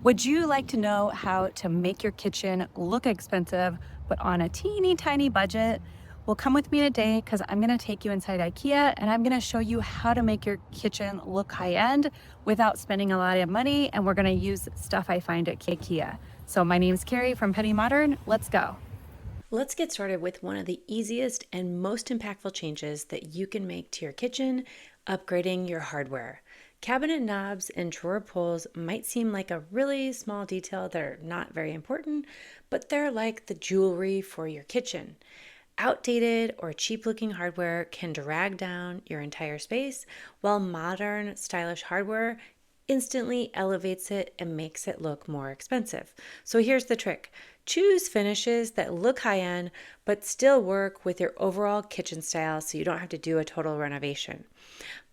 Would you like to know how to make your kitchen look expensive, but on a teeny tiny budget? Well, come with me today because I'm going to take you inside IKEA and I'm going to show you how to make your kitchen look high end without spending a lot of money. And we're going to use stuff I find at IKEA. So my name's Carrie from Penny Modern. Let's go. Let's get started with one of the easiest and most impactful changes that you can make to your kitchen: upgrading your hardware. Cabinet knobs and drawer pulls might seem like a really small detail that are not very important, but they're like the jewelry for your kitchen. Outdated or cheap looking hardware can drag down your entire space, while modern, stylish hardware instantly elevates it and makes it look more expensive. So here's the trick: choose finishes that look high end but still work with your overall kitchen style so you don't have to do a total renovation.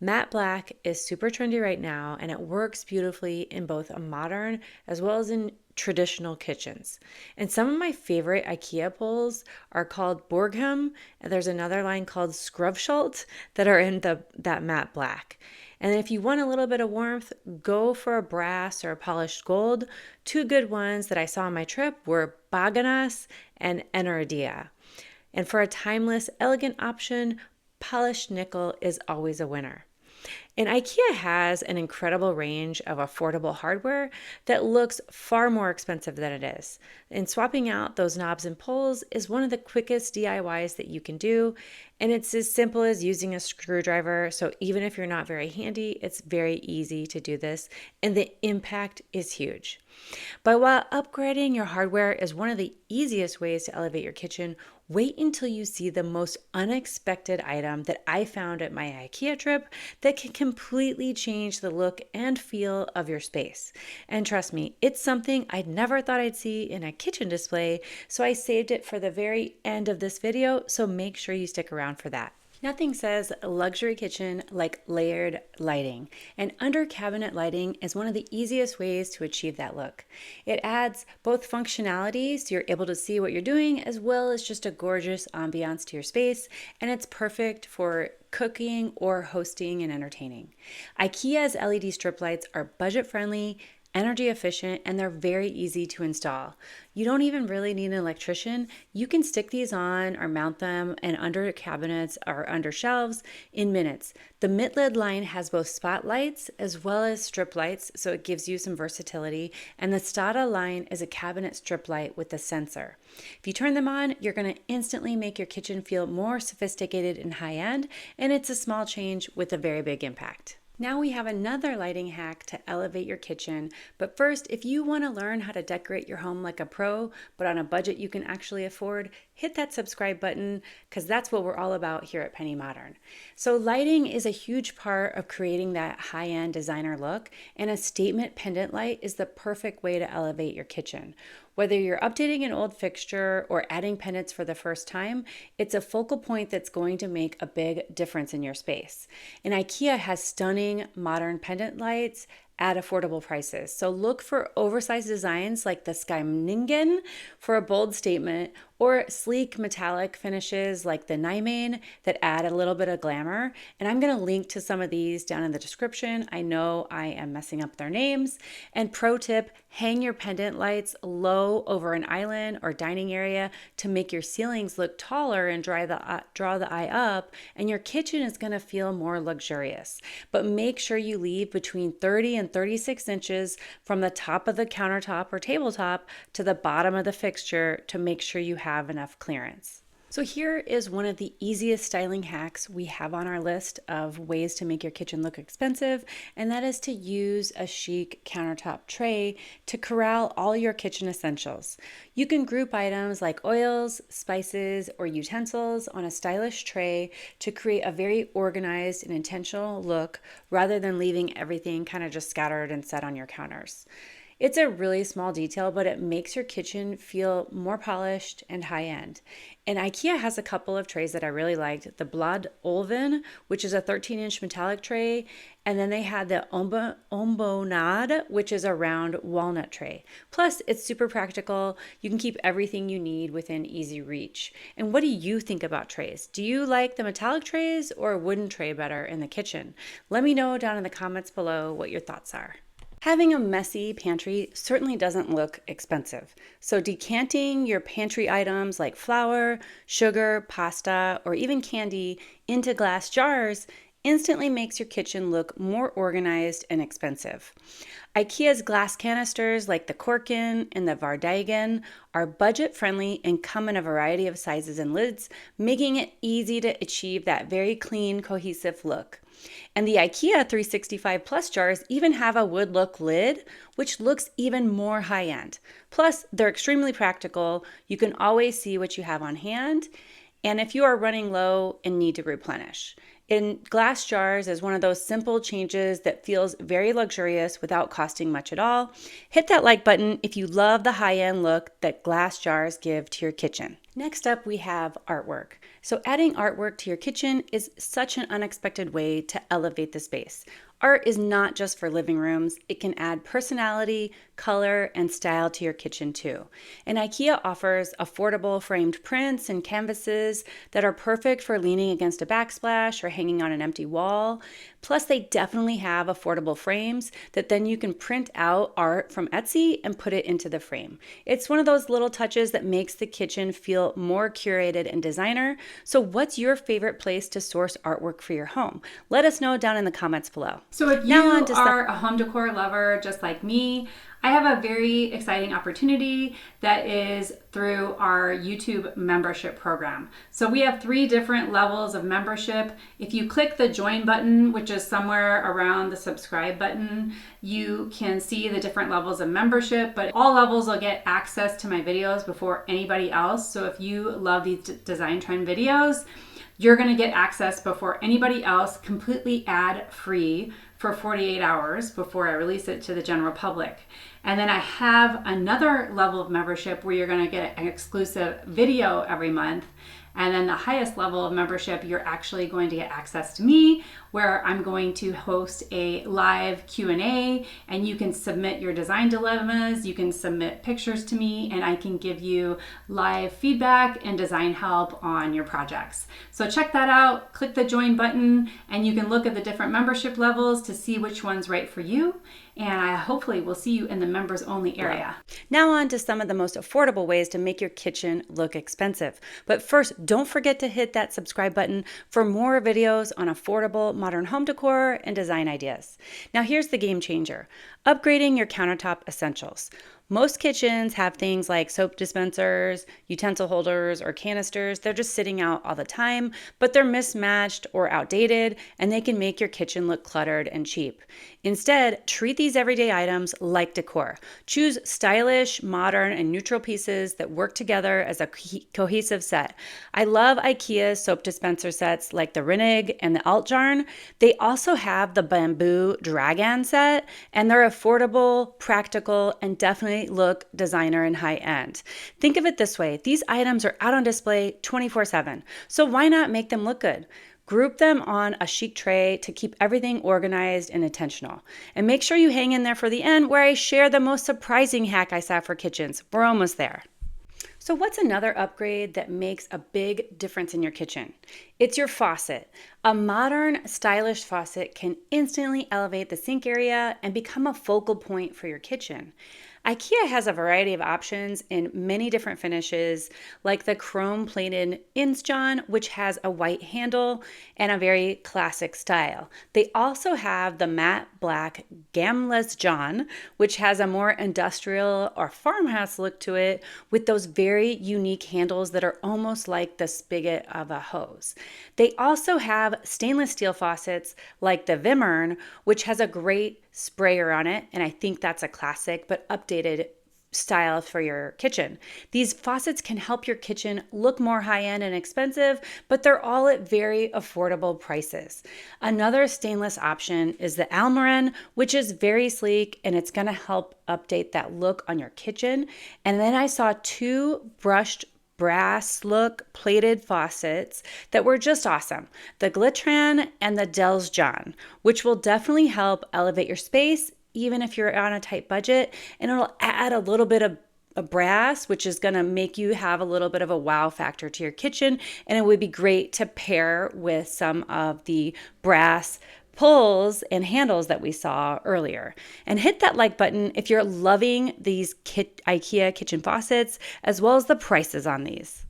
Matte black is super trendy right now, and it works beautifully in both a modern as well as in traditional kitchens. And some of my favorite IKEA pulls are called Borgham, and there's another line called Scrubschult that are in that matte black. And if you want a little bit of warmth, go for a brass or a polished gold. Two good ones that I saw on my trip were Baganas and Enardia. And for a timeless, elegant option, polished nickel is always a winner. And IKEA has an incredible range of affordable hardware that looks far more expensive than it is. And swapping out those knobs and pulls is one of the quickest DIYs that you can do. And it's as simple as using a screwdriver. So even if you're not very handy, it's very easy to do this. And the impact is huge. But while upgrading your hardware is one of the easiest ways to elevate your kitchen, wait until you see the most unexpected item that I found at my IKEA trip that can completely change the look and feel of your space. And trust me, it's something I'd never thought I'd see in a kitchen display, so I saved it for the very end of this video, so make sure you stick around for that. Nothing says luxury kitchen like layered lighting, and under cabinet lighting is one of the easiest ways to achieve that look. It adds both functionality so you're able to see what you're doing, as well as just a gorgeous ambiance to your space, and it's perfect for cooking or hosting and entertaining. IKEA's LED strip lights are budget friendly, energy efficient, and they're very easy to install. You don't even really need an electrician. You can stick these on or mount them and under cabinets or under shelves in minutes. The mid-lid line has both spotlights as well as strip lights, so it gives you some versatility. And the Stada line is a cabinet strip light with a sensor. If you turn them on, you're going to instantly make your kitchen feel more sophisticated and high-end, and it's a small change with a very big impact. Now we have another lighting hack to elevate your kitchen. But first, if you want to learn how to decorate your home like a pro, but on a budget you can actually afford, hit that subscribe button because that's what we're all about here at Penny Modern. So lighting is a huge part of creating that high-end designer look, and a statement pendant light is the perfect way to elevate your kitchen. Whether you're updating an old fixture or adding pendants for the first time, it's a focal point that's going to make a big difference in your space. And IKEA has stunning modern pendant lights at affordable prices. So look for oversized designs like the Skymningen for a bold statement, or sleek metallic finishes like the Nijmegen that add a little bit of glamour. And I'm going to link to some of these down in the description. I know I am messing up their names. And pro tip, hang your pendant lights low over an island or dining area to make your ceilings look taller and draw the eye up, and your kitchen is going to feel more luxurious. But make sure you leave between 30 and 36 inches from the top of the countertop or tabletop to the bottom of the fixture to make sure you have enough clearance. So here is one of the easiest styling hacks we have on our list of ways to make your kitchen look expensive, and that is to use a chic countertop tray to corral all your kitchen essentials. You can group items like oils, spices, or utensils on a stylish tray to create a very organized and intentional look rather than leaving everything kind of just scattered and set on your counters. It's a really small detail, but it makes your kitchen feel more polished and high-end. And IKEA has a couple of trays that I really liked. The Blad Olven, which is a 13-inch metallic tray, and then they had the Ombonade, which is a round walnut tray. Plus, it's super practical. You can keep everything you need within easy reach. And what do you think about trays? Do you like the metallic trays or a wooden tray better in the kitchen? Let me know down in the comments below what your thoughts are. Having a messy pantry certainly doesn't look expensive. So decanting your pantry items like flour, sugar, pasta, or even candy into glass jars instantly makes your kitchen look more organized and expensive. IKEA's glass canisters like the Corkin and the Vardagen are budget friendly and come in a variety of sizes and lids, making it easy to achieve that very clean, cohesive look. And the IKEA 365 Plus jars even have a wood look lid, which looks even more high end. Plus, they're extremely practical. You can always see what you have on hand, and if you are running low and need to replenish. In glass jars is one of those simple changes that feels very luxurious without costing much at all. Hit that like button if you love the high-end look that glass jars give to your kitchen. Next up, we have artwork. So adding artwork to your kitchen is such an unexpected way to elevate the space. Art is not just for living rooms. It can add personality, color, and style to your kitchen too. And IKEA offers affordable framed prints and canvases that are perfect for leaning against a backsplash or hanging on an empty wall. Plus, they definitely have affordable frames that then you can print out art from Etsy and put it into the frame. It's one of those little touches that makes the kitchen feel more curated and designer. So what's your favorite place to source artwork for your home? Let us know down in the comments below. So if you are a home decor lover just like me, I have a very exciting opportunity that is through our YouTube membership program. So we have 3 different levels of membership. If you click the join button, which is somewhere around the subscribe button, you can see the different levels of membership, but all levels will get access to my videos before anybody else. So if you love these design trend videos, you're going to get access before anybody else, completely ad-free for 48 hours before I release it to the general public. And then I have another level of membership where you're going to get an exclusive video every month. And then the highest level of membership, you're actually going to get access to me, where I'm going to host a live Q&A, and you can submit your design dilemmas, you can submit pictures to me, and I can give you live feedback and design help on your projects. So check that out, click the join button, and you can look at the different membership levels to see which one's right for you. And I hopefully will see you in the members only area. Now on to some of the most affordable ways to make your kitchen look expensive. But first, don't forget to hit that subscribe button for more videos on affordable modern home decor and design ideas. Now here's the game changer: upgrading your countertop essentials. Most kitchens have things like soap dispensers, utensil holders, or canisters. They're just sitting out all the time, but they're mismatched or outdated, and they can make your kitchen look cluttered and cheap. Instead, treat these everyday items like decor. Choose stylish, modern, and neutral pieces that work together as a cohesive set. I love IKEA's soap dispenser sets like the Rennig and the Altjarn. They also have the bamboo Dragan set, and they're affordable, practical, and definitely look designer and high end. Think of it this way: these items are out on display 24/7, so why not make them look good? Group them on a chic tray to keep everything organized and intentional. And make sure you hang in there for the end, where I share the most surprising hack I saw for kitchens. We're almost there. So what's another upgrade that makes a big difference in your kitchen? It's your faucet. A modern, stylish faucet can instantly elevate the sink area and become a focal point for your kitchen. IKEA has a variety of options in many different finishes, like the chrome-plated Insjohn, which has a white handle and a very classic style. They also have the matte black Gamless John, which has a more industrial or farmhouse look to it, with those very unique handles that are almost like the spigot of a hose. They also have stainless steel faucets like the Vimmern, which has a great sprayer on it, and I think that's a classic but updated style for your kitchen. These faucets can help your kitchen look more high-end and expensive, but they're all at very affordable prices. Another stainless option is the Almiron, which is very sleek, and it's going to help update that look on your kitchen. And then I saw 2 brushed brass look plated faucets that were just awesome: the Glitran and the Dells John, which will definitely help elevate your space even if you're on a tight budget, and it'll add a little bit of a brass, which is going to make you have a little bit of a wow factor to your kitchen. And it would be great to pair with some of the brass pulls and handles that we saw earlier. And hit that like button if you're loving these IKEA kitchen faucets, as well as the prices on these.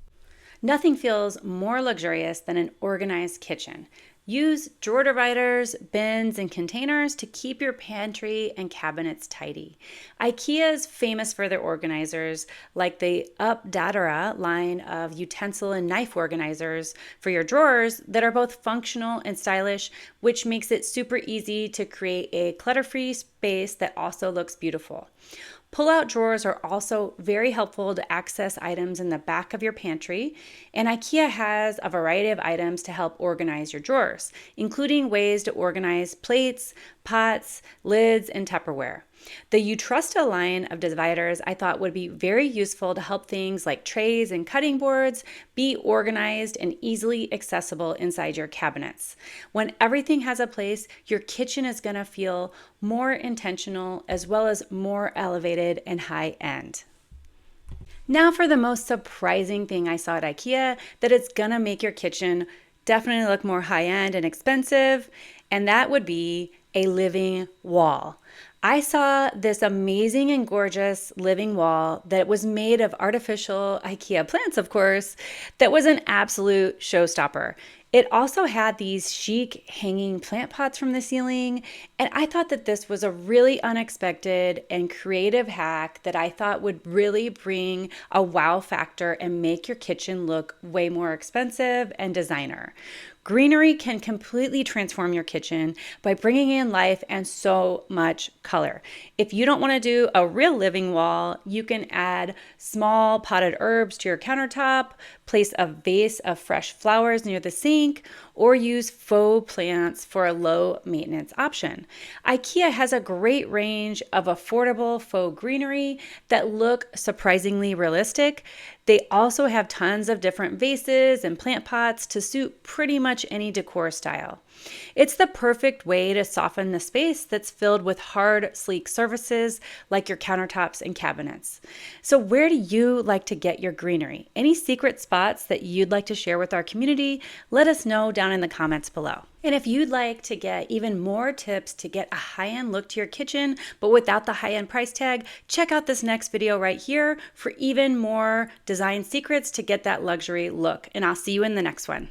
Nothing feels more luxurious than an organized kitchen. Use drawer dividers, bins, and containers to keep your pantry and cabinets tidy. IKEA is famous for their organizers, like the Uppdatera line of utensil and knife organizers for your drawers that are both functional and stylish, which makes it super easy to create a clutter-free space that also looks beautiful. Pull-out drawers are also very helpful to access items in the back of your pantry, and IKEA has a variety of items to help organize your drawers, including ways to organize plates, pots, lids, and Tupperware. The Utrusta line of dividers I thought would be very useful to help things like trays and cutting boards be organized and easily accessible inside your cabinets. When everything has a place, your kitchen is going to feel more intentional as well as more elevated and high end. Now for the most surprising thing I saw at IKEA, that it's going to make your kitchen definitely look more high end and expensive, and that would be a living wall. I saw this amazing and gorgeous living wall that was made of artificial IKEA plants, of course, that was an absolute showstopper. It also had these chic hanging plant pots from the ceiling, and I thought that this was a really unexpected and creative hack that I thought would really bring a wow factor and make your kitchen look way more expensive and designer. Greenery can completely transform your kitchen by bringing in life and so much color. If you don't want to do a real living wall, you can add small potted herbs to your countertop, place a vase of fresh flowers near the sink, or use faux plants for a low maintenance option. IKEA has a great range of affordable faux greenery that look surprisingly realistic. They also have tons of different vases and plant pots to suit pretty much any decor style. It's the perfect way to soften the space that's filled with hard, sleek surfaces like your countertops and cabinets. So where do you like to get your greenery? Any secret spots that you'd like to share with our community? Let us know down in the comments below. And if you'd like to get even more tips to get a high-end look to your kitchen, but without the high-end price tag, check out this next video right here for even more design secrets to get that luxury look. And I'll see you in the next one.